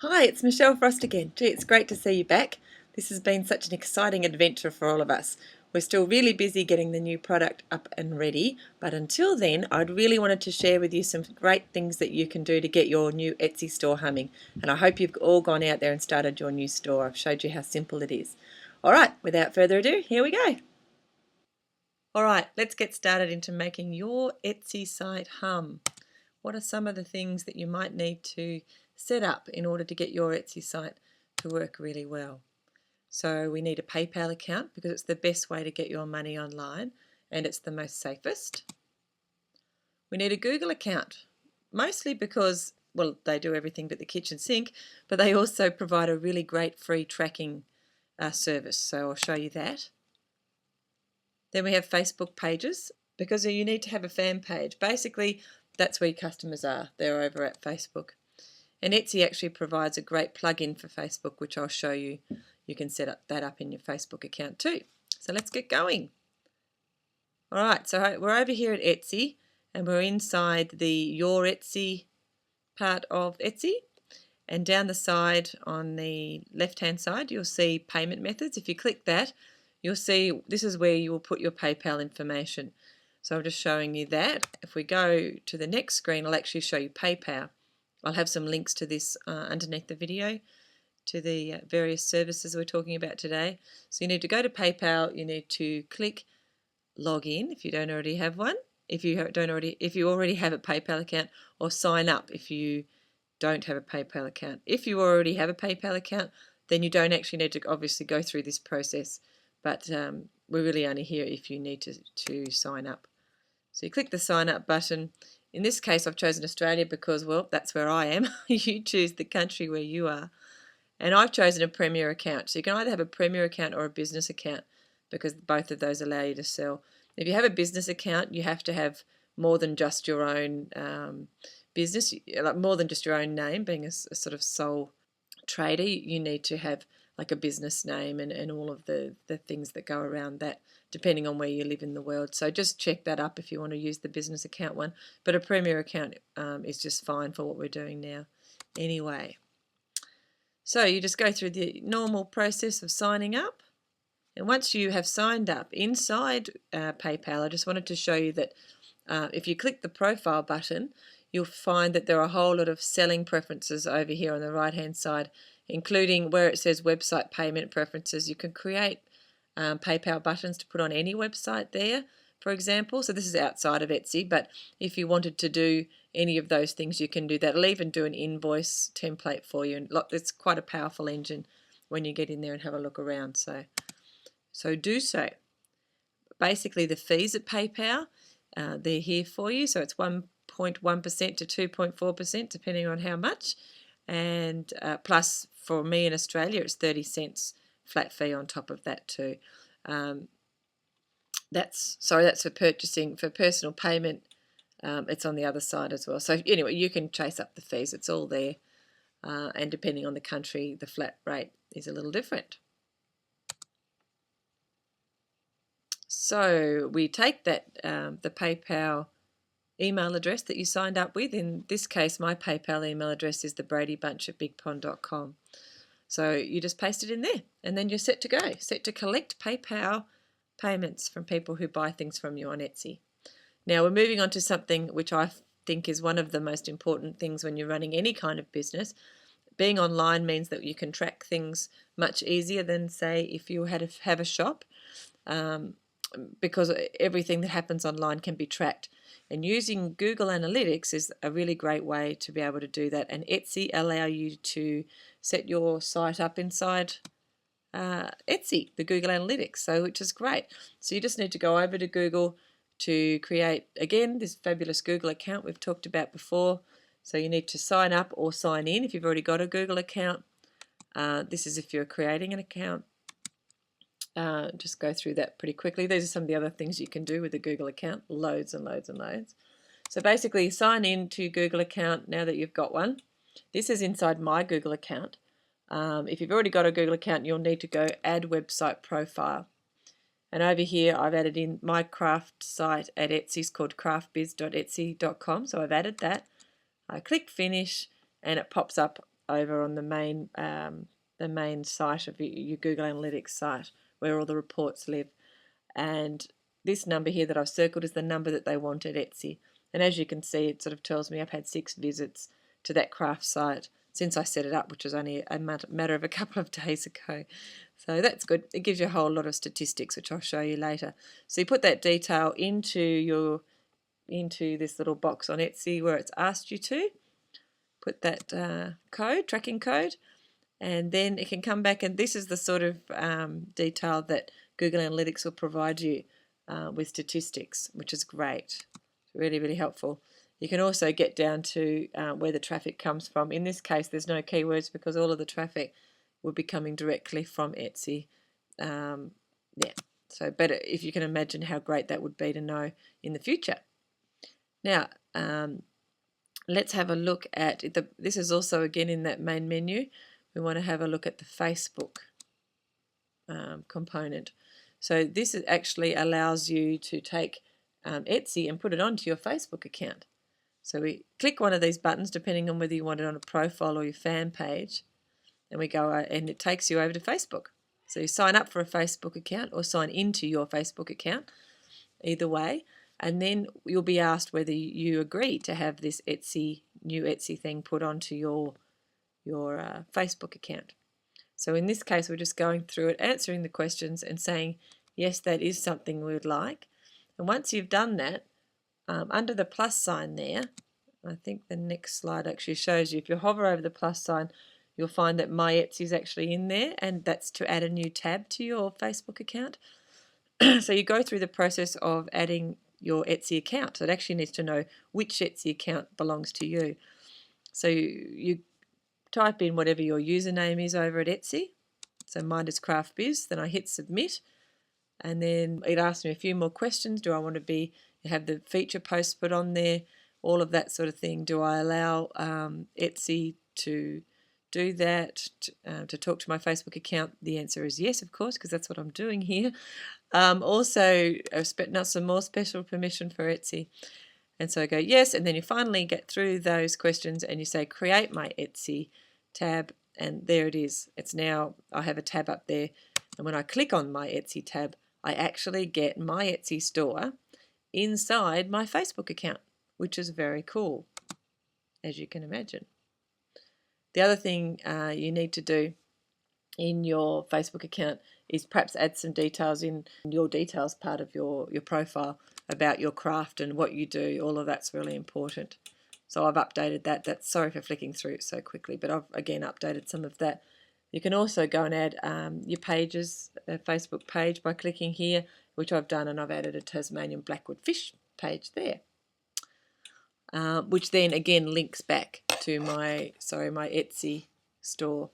Hi, it's Michelle Frost again. Gee, it's great to see you back. This has been such an exciting adventure for all of us. We're still really busy getting the new product up and ready, but until then, I'd really wanted to share with you some great things that you can do to get your new Etsy store humming. And I hope you've all gone out there and started your new store. I've showed you how simple it is. All right, without further ado, here we go. All right, let's get started into making your Etsy site hum. What are some of the things that you might need to set up in order to get your Etsy site to work really well? So we need a PayPal account because it's the best way to get your money online and it's the most safest. We need a Google account, mostly because, well, they do everything but the kitchen sink, but they also provide a really great free tracking service. So I'll show you that. Then we have Facebook pages because you need to have a fan page. Basically, that's where your customers are. They're over at Facebook. And Etsy actually provides a great plugin for Facebook, which I'll show you. You can set that up in your Facebook account too. So let's get going. All right, so we're over here at Etsy and we're inside the Your Etsy part of Etsy. And down the side on the left-hand side, you'll see payment methods. If you click that, you'll see this is where you will put your PayPal information. So I'm just showing you that. If we go to the next screen, I'll actually show you PayPal. I'll have some links to this underneath the video to the various services we're talking about today. So you need to go to PayPal, you need to click log in if you don't already have one, if you already have a PayPal account, or sign up if you don't have a PayPal account. If you already have a PayPal account, then you don't actually need to obviously go through this process, but we're really only here if you need to sign up. So you click the sign up button. In this case, I've chosen Australia because, well, that's where I am. You choose the country where you are. And I've chosen a Premier account. So you can either have a Premier account or a business account because both of those allow you to sell. If you have a business account, you have to have more than just your own business, like more than just your own name, being a sort of sole trader. You need to have like a business name and all of the things that go around that, depending on where you live in the world. So just check that up if you want to use the business account one. But a Premier account is just fine for what we're doing now anyway. So you just go through the normal process of signing up. And once you have signed up inside PayPal, I just wanted to show you that if you click the profile button, you'll find that there are a whole lot of selling preferences over here on the right hand side, including where it says website payment preferences. You can create PayPal buttons to put on any website there, for example. So this is outside of Etsy, but if you wanted to do any of those things, you can do that. It'll even do an invoice template for you. And it's quite a powerful engine when you get in there and have a look around. So do so. Basically, the fees at PayPal, they're here for you. So it's 1.1% to 2.4%, depending on how much. And plus, for me in Australia, it's 30 cents flat fee on top of that too. That's for purchasing. For personal payment, it's on the other side as well. So anyway, you can chase up the fees. It's all there. And depending on the country, the flat rate is a little different. So we take that the PayPal email address that you signed up with. In this case, my PayPal email address is thebrodybunch@bigpond.com. So you just paste it in there and then you're set to go, set to collect PayPal payments from people who buy things from you on Etsy. Now we're moving on to something which I think is one of the most important things when you're running any kind of business. Being online means that you can track things much easier than, say, if you had to have a shop. Because everything that happens online can be tracked. And using Google Analytics is a really great way to be able to do that. And Etsy allow you to set your site up inside Etsy, the Google Analytics, so which is great. So you just need to go over to Google to create, again, this fabulous Google account we've talked about before. So you need to sign up or sign in if you've already got a Google account. This is if you're creating an account. Just go through that pretty quickly. These are some of the other things you can do with a Google account. Loads and loads and loads. So basically, sign in to Google account now that you've got one. This is inside my Google account. If you've already got a Google account, you'll need to go add website profile. And over here, I've added in my craft site at Etsy's called craftbiz.etsy.com. So I've added that. I click finish and it pops up over on the main site of your Google Analytics site where all the reports live. And this number here that I've circled is the number that they want at Etsy. And as you can see, it sort of tells me I've had 6 visits to that craft site since I set it up, which was only a matter of a couple of days ago. So that's good. It gives you a whole lot of statistics, which I'll show you later. So you put that detail into this little box on Etsy where it's asked you to. Put that tracking code, and then it can come back, and this is the sort of detail that Google Analytics will provide you with statistics, which is great. Really, really helpful. You can also get down to where the traffic comes from. In this case, there's no keywords because all of the traffic would be coming directly from Etsy. So better if you can imagine how great that would be to know in the future. Now, let's have a look at this is also again in that main menu. We want to have a look at the Facebook component. So this actually allows you to take Etsy and put it onto your Facebook account. So we click one of these buttons depending on whether you want it on a profile or your fan page, and we go and it takes you over to Facebook. So you sign up for a Facebook account or sign into your Facebook account, either way, and then you'll be asked whether you agree to have this new Etsy thing put onto your Facebook account. So in this case, we're just going through it, answering the questions and saying, yes, that is something we would like. And once you've done that, under the plus sign there, I think the next slide actually shows you, if you hover over the plus sign, you'll find that My Etsy is actually in there, and that's to add a new tab to your Facebook account. So you go through the process of adding your Etsy account. So it actually needs to know which Etsy account belongs to you. So you type in whatever your username is over at Etsy. So mine is Craft Biz. Then I hit submit, and then it asks me a few more questions. Do I want to have the feature posts put on there? All of that sort of thing. Do I allow Etsy to do that, to talk to my Facebook account? The answer is yes, of course, because that's what I'm doing here. Also, some more special permission for Etsy. And so I go yes, and then you finally get through those questions and you say create my Etsy tab, and there it is. It's now, I have a tab up there, and when I click on my Etsy tab, I actually get my Etsy store inside my Facebook account, which is very cool, as you can imagine. The other thing you need to do in your Facebook account is perhaps add some details in your details part of your profile about your craft and what you do. All of that's really important. So I've updated that. Sorry for flicking through it so quickly, but I've again updated some of that. You can also go and add your pages, a Facebook page, by clicking here, which I've done, and I've added a Tasmanian Blackwood fish page there, which then again links back to my Etsy store,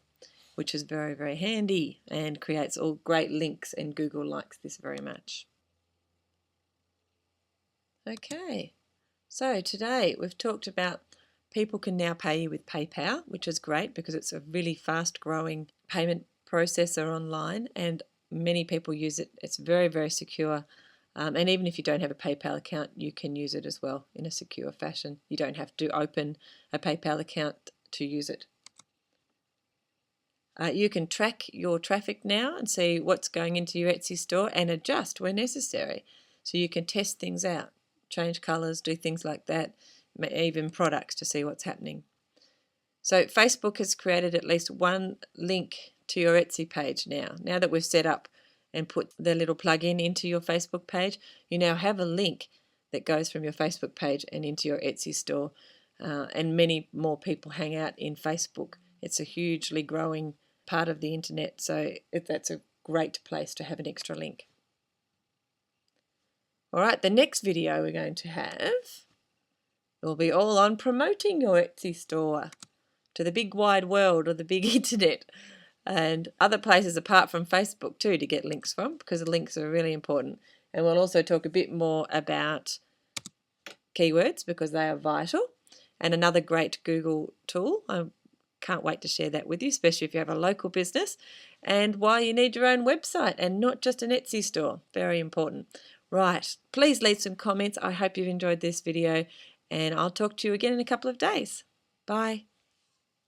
which is very, very handy and creates all great links, and Google likes this very much. Okay, so today we've talked about people can now pay you with PayPal, which is great because it's a really fast growing payment processor online, and many people use it. It's very, very secure. And even if you don't have a PayPal account, you can use it as well in a secure fashion. You don't have to open a PayPal account to use it. You can track your traffic now and see what's going into your Etsy store and adjust where necessary. So you can test things out, change colours, do things like that, even products to see what's happening. So Facebook has created at least one link to your Etsy page now. Now that we've set up and put the little plug-in into your Facebook page, you now have a link that goes from your Facebook page and into your Etsy store. And many more people hang out in Facebook. It's a hugely growing part of the internet, so that's a great place to have an extra link. All right, the next video we're going to have will be all on promoting your Etsy store to the big wide world or the big internet and other places apart from Facebook too to get links from, because the links are really important. And we'll also talk a bit more about keywords because they are vital, and another great Google tool. I can't wait to share that with you, especially if you have a local business, and why you need your own website and not just an Etsy store. Very important. Right, please leave some comments. I hope you've enjoyed this video, and I'll talk to you again in a couple of days. Bye.